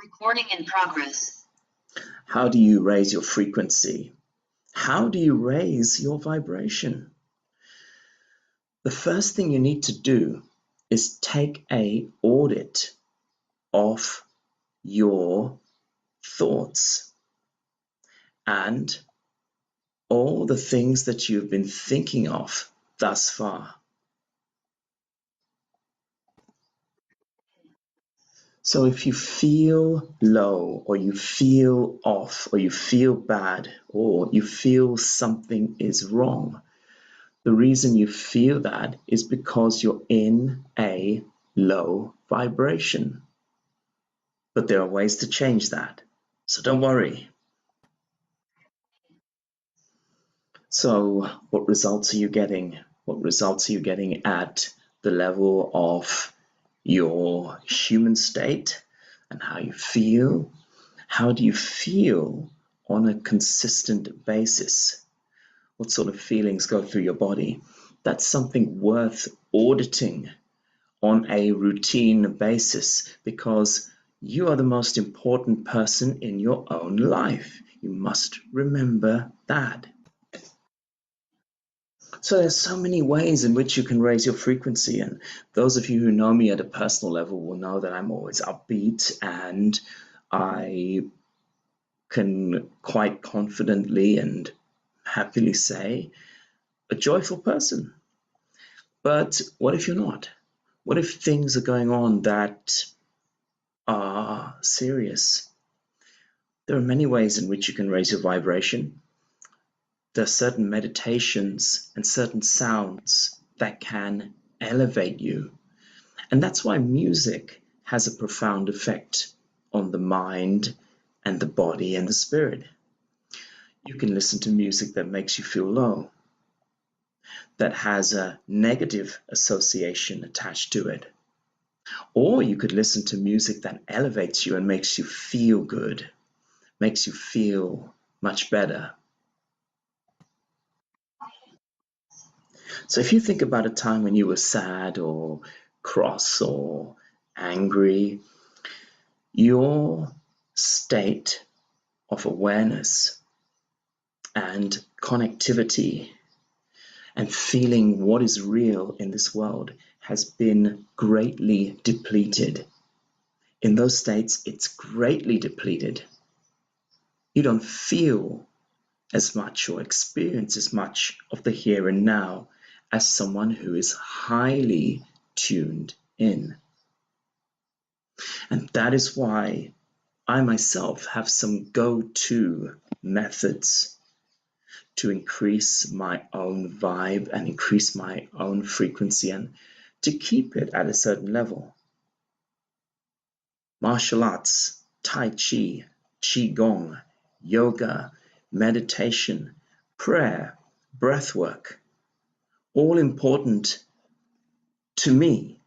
Recording in progress. How do you raise your frequency? How do you raise your vibration? The first thing you need to do is take an audit of your thoughts and all the things that you've been thinking of thus far. So if you feel low, or you feel off, or you feel bad, or you feel something is wrong, the reason you feel that is because you're in a low vibration. But there are ways to change that, so don't worry. So what results are you getting? What results are you getting at the level of your human state and how you feel? How do you feel on a consistent basis? What sort of feelings go through your body? That's something worth auditing on a routine basis, because you are the most important person in your own life. You must remember that. So there's so many ways in which you can raise your frequency, and those of you who know me at a personal level will know that I'm always upbeat, and I can quite confidently and happily say a joyful person. But what if you're not? What if things are going on that are serious? There are many ways in which you can raise your vibration. There are certain meditations and certain sounds that can elevate you. And that's why music has a profound effect on the mind and the body and the spirit. You can listen to music that makes you feel low, that has a negative association attached to it. Or you could listen to music that elevates you and makes you feel good, makes you feel much better. So if you think about a time when you were sad or cross or angry, your state of awareness and connectivity and feeling what is real in this world has been greatly depleted. In those states, it's greatly depleted. You don't feel as much or experience as much of the here and now as someone who is highly tuned in. And that is why I myself have some go-to methods to increase my own vibe and increase my own frequency and to keep it at a certain level. Martial arts, Tai Chi, Qigong, yoga, meditation, prayer, breathwork, all important to me.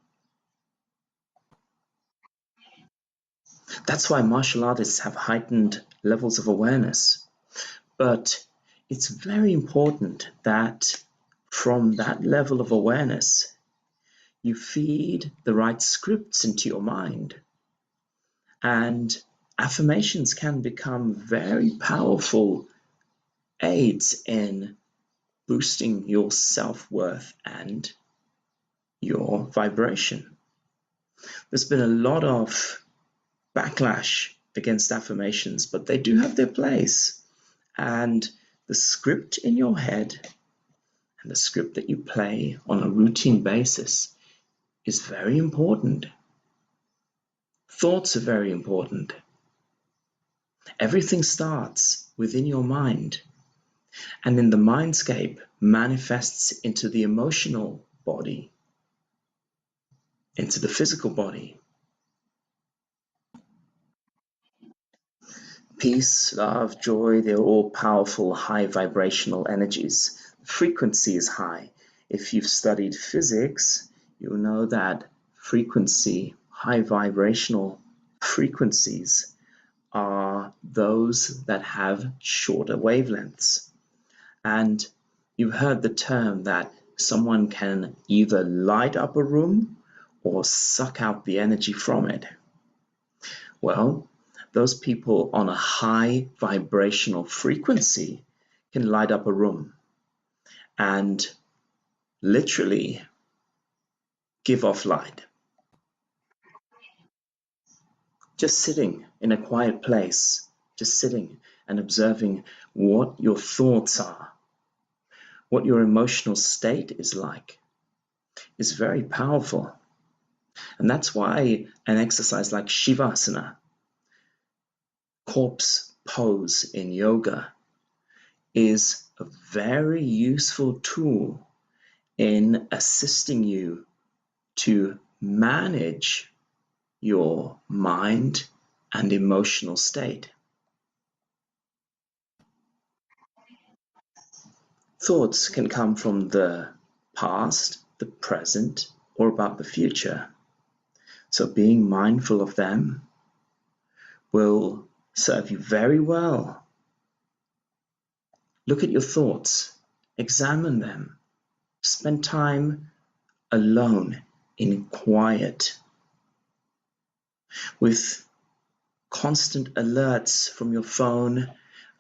That's why martial artists have heightened levels of awareness. But it's very important that from that level of awareness, you feed the right scripts into your mind. And affirmations can become very powerful aids in boosting your self-worth and your vibration. There's been a lot of backlash against affirmations, but they do have their place. And the script in your head and the script that you play on a routine basis is very important. Thoughts are very important. Everything starts within your mind, and then the mindscape manifests into the emotional body, into the physical body. Peace, love, joy, they're all powerful, high vibrational energies. The frequency is high. If you've studied physics, you'll know that frequency, high vibrational frequencies, are those that have shorter wavelengths. And you've heard the term that someone can either light up a room or suck out the energy from it. Well, those people on a high vibrational frequency can light up a room and literally give off light. Just sitting in a quiet place, just sitting and observing what your thoughts are, what your emotional state is like, is very powerful. And that's why an exercise like Shavasana, corpse pose in yoga, is a very useful tool in assisting you to manage your mind and emotional state. Thoughts can come from the past, the present, or about the future. So being mindful of them will serve you very well. Look at your thoughts, examine them, spend time alone in quiet with constant alerts from your phone,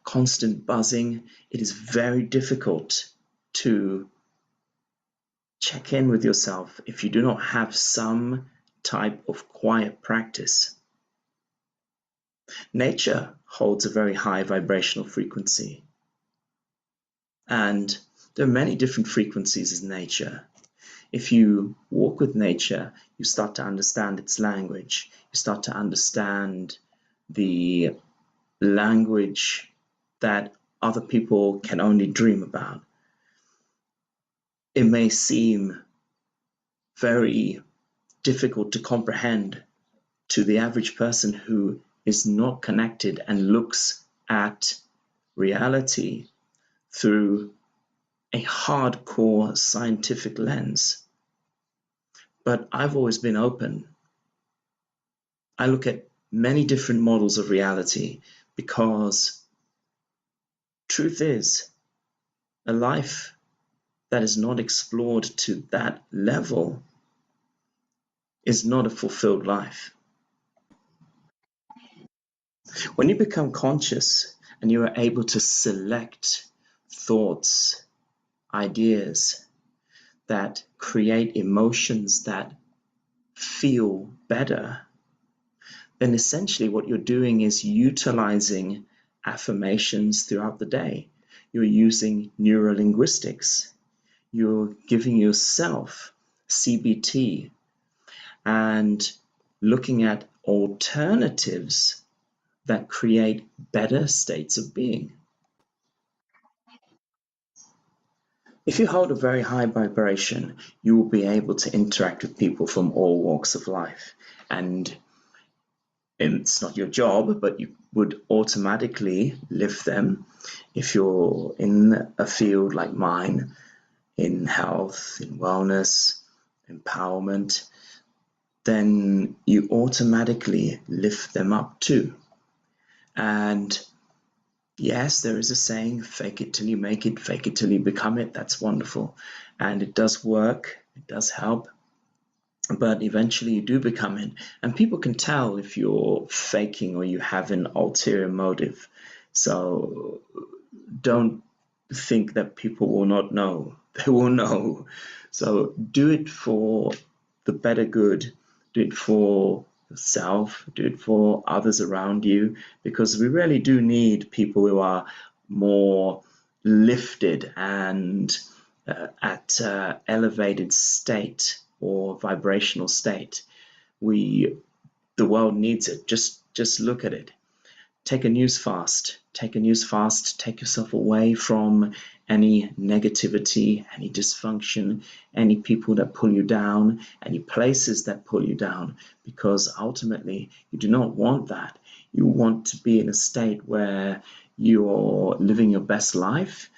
constant buzzing. It is very difficult to check in with yourself if you do not have some type of quiet practice. Nature holds a very high vibrational frequency, and there are many different frequencies in nature. If you walk with nature, you start to understand its language. You start to understand the language that other people can only dream about. It may seem very difficult to comprehend to the average person who is not connected and looks at reality through a hardcore scientific lens. But I've always been open. I look at many different models of reality because truth is, a life that is not explored to that level is not a fulfilled life. When you become conscious and you are able to select thoughts, ideas that create emotions that feel better, then essentially what you're doing is utilizing affirmations throughout the day. You're using neurolinguistics. You're giving yourself CBT and looking at alternatives that create better states of being. If you hold a very high vibration, you will be able to interact with people from all walks of life. And it's not your job, but you would automatically lift them if you're in a field like mine, in health, in wellness, empowerment, then you automatically lift them up too. And yes, there is a saying, fake it till you make it, fake it till you become it. That's wonderful. And it does work, it does help. But eventually you do become it. And people can tell if you're faking or you have an ulterior motive. So don't think that people will not know. They will know. So do it for the better good. Do it for yourself. Do it for others around you. Because we really do need people who are more lifted and at elevated state or vibrational state. The world needs it. Just look at it. Take a news fast. Take a news fast. Take yourself away from any negativity, any dysfunction, any people that pull you down, any places that pull you down, because ultimately you do not want that. You want to be in a state where you're living your best life.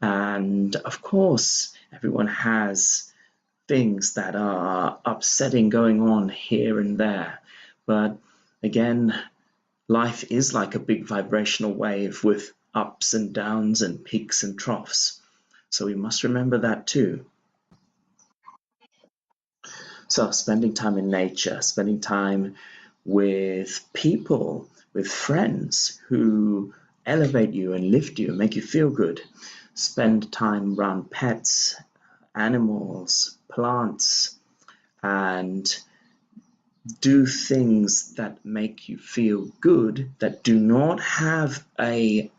And of course, everyone has things that are upsetting going on here and there. But again, life is like a big vibrational wave with ups and downs and peaks and troughs. So we must remember that too. So spending time in nature, spending time with people, with friends who elevate you and lift you and make you feel good. Spend time around pets, animals, plants, and do things that make you feel good, that do not have a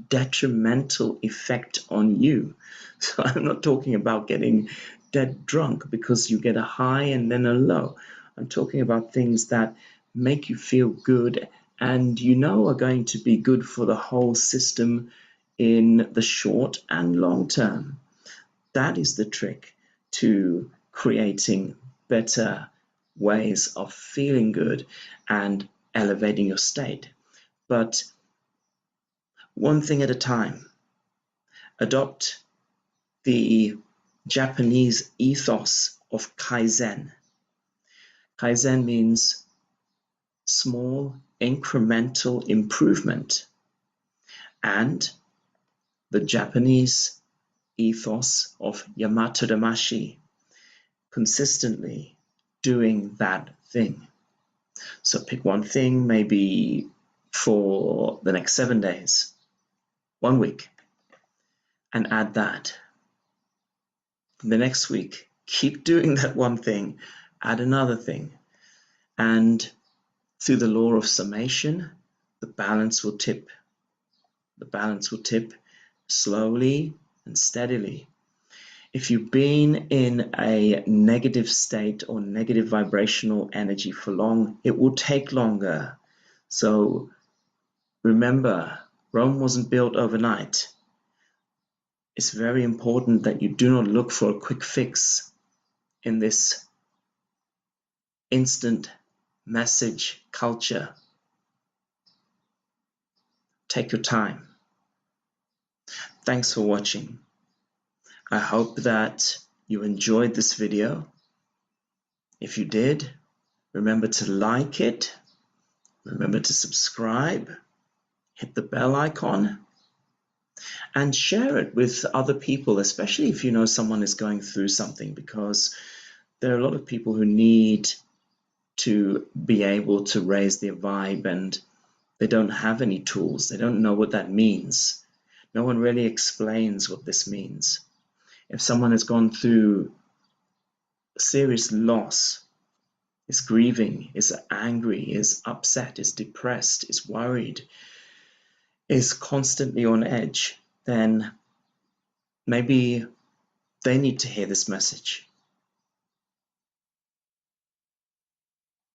detrimental effect on you. So I'm not talking about getting dead drunk because you get a high and then a low. I'm talking about things that make you feel good and you know are going to be good for the whole system in the short and long term. That is the trick to creating better ways of feeling good and elevating your state. But one thing at a time. Adopt the Japanese ethos of Kaizen. Kaizen means small incremental improvement, and the Japanese ethos of Yamato Damashi, consistently doing that thing. So pick one thing, maybe for the next 7 days, 1 week, and add that. The next week, keep doing that one thing, add another thing, and through the law of summation, the balance will tip. The balance will tip slowly and steadily. If you've been in a negative state or negative vibrational energy for long, it will take longer. So remember, Rome wasn't built overnight. It's very important that you do not look for a quick fix in this instant message culture. Take your time. Thanks for watching. I hope that you enjoyed this video. If you did, remember to like it, remember to subscribe, hit the bell icon, and share it with other people, especially if you know someone is going through something, because there are a lot of people who need to be able to raise their vibe and they don't have any tools. They don't know what that means. No one really explains what this means. If someone has gone through serious loss, is grieving, is angry, is upset, is depressed, is worried, is constantly on edge, then maybe they need to hear this message.